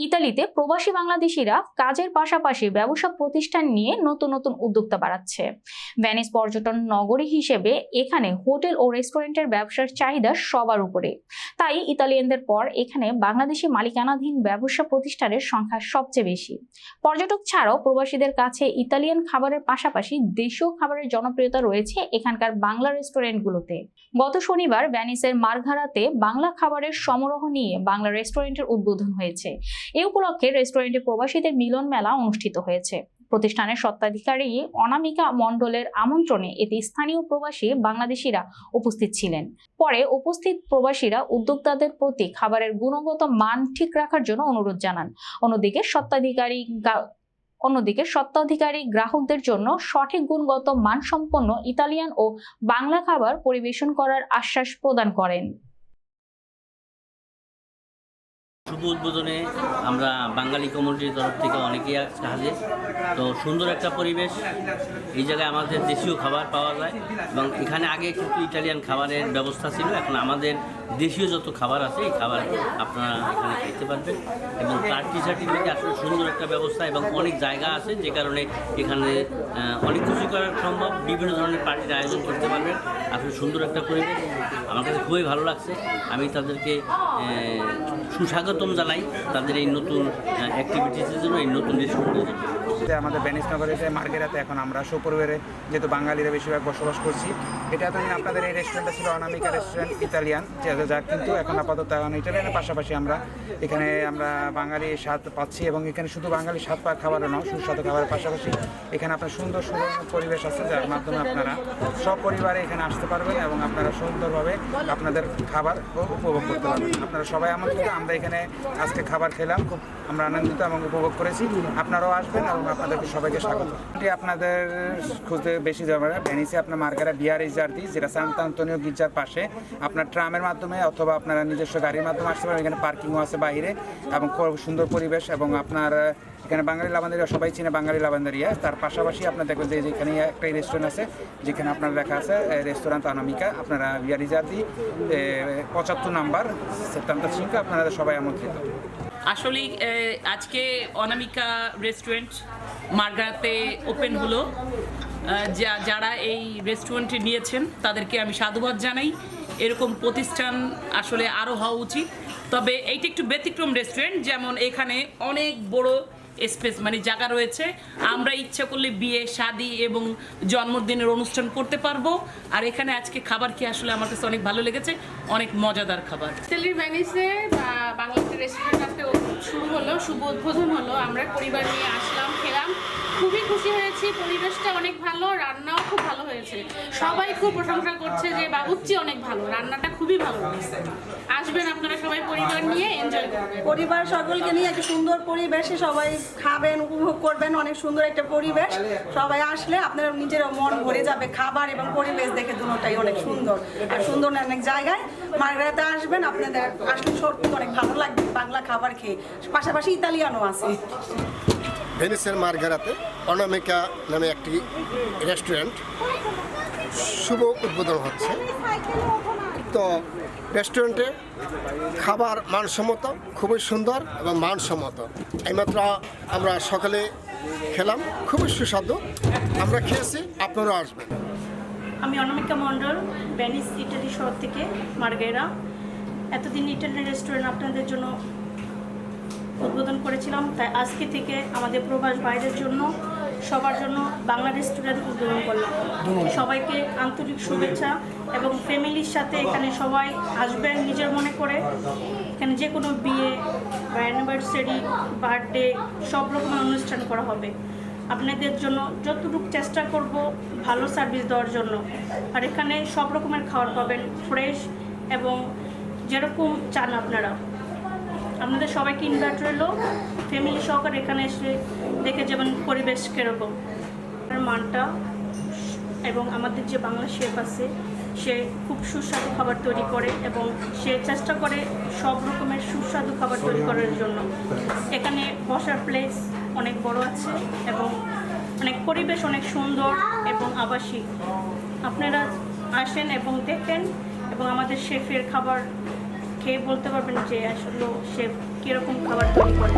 ইতালিতে প্রবাসী বাংলাদেশিরা কাজের পাশাপাশি ব্যবসা প্রতিষ্ঠান নিয়ে নতুন নতুন উদ্যোক্তা বাড়াচ্ছে। ভেনিস পর্যটন নগরী হিসেবে এখানে হোটেল ও রেস্টুরেন্টের ব্যবসার চাহিদা সবার উপরে। তাই ইতালিয়ানদের পর এখানে বাংলাদেশি মালিকানাধীন ব্যবসা প্রতিষ্ঠানের সংখ্যা সবচেয়ে বেশি। পর্যটক ছাড়াও প্রবাসীদের কাছে ইতালিয়ান খাবারের পাশাপাশি দেশীয় খাবারের জনপ্রিয়তা রয়েছে এখানকার বাংলা রেস্টুরেন্টগুলোতে। গত শনিবার ভেনিসের মার্ঘারাতে বাংলা খাবারের সমারোহ নিয়ে বাংলা রেস্টুরেন্টের উদ্বোধন হয়েছে। এ উপলক্ষে রেস্টুরেন্টে প্রবাসীদের মিলন মেলা অনুষ্ঠিত হয়েছে। প্রতিষ্ঠানের স্বত্বাধিকারী অনামিকা মণ্ডলের আমন্ত্রণে এতে স্থানীয় প্রবাসী বাংলাদেশিরা উপস্থিত ছিলেন। পরে উপস্থিত প্রবাসীরা উদ্যোক্তাদের প্রতি খাবারের গুণগত মান ঠিক রাখার জন্য অনুরোধ জানান। অন্যদিকে স্বত্বাধিকারী গ্রাহকদের জন্য সঠিক গুণগত মানসম্পন্ন ইতালিয়ান ও বাংলা খাবার পরিবেশন করার আশ্বাস প্রদান করেন। শুভ উদ্বোধনে আমরা বাঙালি কমিউনিটির তরফ থেকে অনেকেই হাজির। তো সুন্দর একটা পরিবেশ, এই জায়গায় আমাদের দেশীয় খাবার পাওয়া যায় এবং এখানে আগে কিন্তু ইটালিয়ান খাবারের ব্যবস্থা ছিল, এখন আমাদের দেশীয় যত খাবার আছে এই খাবার আপনারা এখানে খেতে পারবেন এবং পার্টি সার্টিফিকেট আসলে সুন্দর একটা ব্যবস্থা এবং অনেক জায়গা আছে যে কারণে এখানে অনেক কিছু করা সম্ভব, বিভিন্ন ধরনের পার্টির আয়োজন করতে পারবেন। আসলে সুন্দর একটা পরিবেশ, আমার কাছে খুবই ভালো লাগছে। আমি তাদেরকে সুস্বাগতম জানাই তাদের এই নতুন অ্যাক্টিভিটিসের জন্য, এই নতুন রেস্টুরেন্টের জন্য। আমাদের ভেনিস নগরে যে মার্ঘেরাতে এখন আমরা সুপরিবারে যেহেতু বাঙালিরা বেশিরভাগ বসবাস করছি, এটা এতদিন আপনাদের এই রেস্টুরেন্টটা ছিল অনামিকা রেস্টুরেন্ট ইতালিয়ান, যা কিন্তু এখন আপাতত ইটালিয়ানের পাশাপাশি আমরা বাঙালি স্বাদ পাচ্ছি এবং এখানে শুধু বাঙালি স্বাদ পাওয়ার খাবারও নয়, সুস্বাদু খাবারের পাশাপাশি এখানে আপনার সুন্দর পরিবেশ আছে যার মাধ্যমে আপনারা সব পরিবারে এখানে আসতে পারবেন এবং আপনারা সুন্দরভাবে আপনাদের খাবার উপভোগ করতে পারবেন। আপনারা সবাই আমন্ত্রিত। আমরা এখানে আজকে খাবার খেলাম, খুব আমরা আনন্দিত এবং উপভোগ করেছি। আপনারাও আসবেন এবং আপনাদেরকে সবাইকে স্বাগত। আপনাদের খুঁজতে বেশি যাবে না, ভেনিসে আপনার মার্ঘেরা বিয়ার রিজার্ভি, যেটা সান্তা আন্তোনিও গির্জার পাশে, আপনার ট্রামের মাধ্যমে অথবা আপনারা নিজস্ব গাড়ির মাধ্যমে আসতে পারেন। এখানে পার্কিংও আছে বাইরে এবং খুব সুন্দর পরিবেশ এবং আপনার এখানে বাঙালি লাভান্দারিয়া সবাই চিনে, বাঙালি লাভান্দারিয়া। তার পাশাপাশি আপনার দেখবেন যে এখানে একটা রেস্টুরেন্ট আছে যেখানে আপনার লেখা আছে রেস্টুরেন্ট অনামিকা, আপনারা বিয়ার রিজার্ভি 75 নাম্বার 75, আপনারা সবাই আমন্ত্রিত। আসলে আজকে অনামিকা রেস্টুরেন্ট মার্ঘেরাতে ওপেন হলো। যারা এই রেস্টুরেন্টে নিয়েছেন তাদেরকে আমি সাধুবাদ জানাই। এরকম প্রতিষ্ঠান আসলে আরও হওয়া উচিত। তবে এইটা একটু ব্যতিক্রম রেস্টুরেন্ট, যেমন এখানে অনেক বড় স্পেস মানে জায়গা রয়েছে, আমরা ইচ্ছা করলে বিয়ে, শাদী এবং জন্মদিনের অনুষ্ঠান করতে পারবো। আর এখানে আজকে খাবার খেয়ে আসলে আমার কাছে অনেক ভালো লেগেছে, অনেক মজাদার খাবার। ইতালির ভেনিসে বাংলাদেশ রেস্টুরেন্ট আজকে শুরু হলো, শুভ উদ্বোধন হলো। আমরা পরিবার নিয়ে আসলাম, খেলাম, খুবই খুশি হয়েছি। পরিবেশটা অনেক ভালো, রান্নাও খুব ভালো হয়েছে। সবাই খুব প্রশংসা করছে যে বাবুর্চি অনেক ভালো, রান্নাটা খুবই ভালো হয়েছে। আসবেন আপনারা সবাই পরিবার নিয়ে, এনজয় করবেন। পরিবার সকলকে নিয়ে একটা সুন্দর পরিবেশে সবাই খাবেন, উপভোগ করবেন। অনেক সুন্দর একটা পরিবেশ, সবাই আসলে আপনার নিজের মন ভরে যাবে। খাবার এবং পরিবেশ দেখে দুটোটাই অনেক সুন্দর, আর সুন্দর অনেক জায়গায় মার্ঘেরাতে আসবেন, আপনাদের আসলে সত্যি অনেক ভালো লাগবে বাংলা খাবার খেয়ে। পাশাপাশি ইতালিয়ানও আছে। ভেনিসের মার্ঘেরাতে অনামিকা নামে একটি রেস্টুরেন্ট শুভ উদ্বোধন হচ্ছে। তো রেস্টুরেন্টে খাবার মানসম্মত, খুবই সুন্দর এবং মানসম্মত। এইমাত্র আমরা সকালে খেলাম, খুবই সুস্বাদু, আমরা খেয়েছি, আপনারাও আসবেন। আমি অনামিকা মণ্ডল, ভেনিস ইটালি শহর থেকে মার্ঘেরা। এতদিন ইটালিয়ান রেস্টুরেন্ট আপনাদের জন্য উদ্বোধন করেছিলাম, তাই আজকে থেকে আমাদের প্রবাস বাইরের জন্য সবার জন্য বাংলা রেস্টুরেন্ট উদ্বোধন করলাম। সবাইকে আন্তরিক শুভেচ্ছা এবং ফ্যামিলির সাথে এখানে সবাই আসবেন নিজের মনে করে। এখানে যে কোনো বিয়ে বা অ্যানিভার্সারি, বার্থডে সব রকমের অনুষ্ঠান করা হবে। আপনাদের জন্য যতটুকু চেষ্টা করব ভালো সার্ভিস দেওয়ার জন্য। আর এখানে সব রকমের খাবার পাবেন, ফ্রেশ এবং যেরকম চান আপনারা। আপনাদের সবাইকে ইনভাইট রইল, ফ্যামিলি সহকারে এখানে এসে দেখে যাবেন পরিবেশ কীরকম, মানটা। এবং আমাদের যে বাংলা শেফ আছে সে খুব সুস্বাদু খাবার তৈরি করে এবং সে চেষ্টা করে সব রকমের সুস্বাদু খাবার তৈরি করার জন্য। এখানে বসার প্লেস অনেক বড় আছে এবং অনেক পরিবেশ অনেক সুন্দর এবং আবাসিক। আপনারা আসেন এবং দেখেন এবং আমাদের শেফের খাবার খেয়ে বলতে পারবেন যে আসলে শেফ কীরকম খাবার তৈরি করে।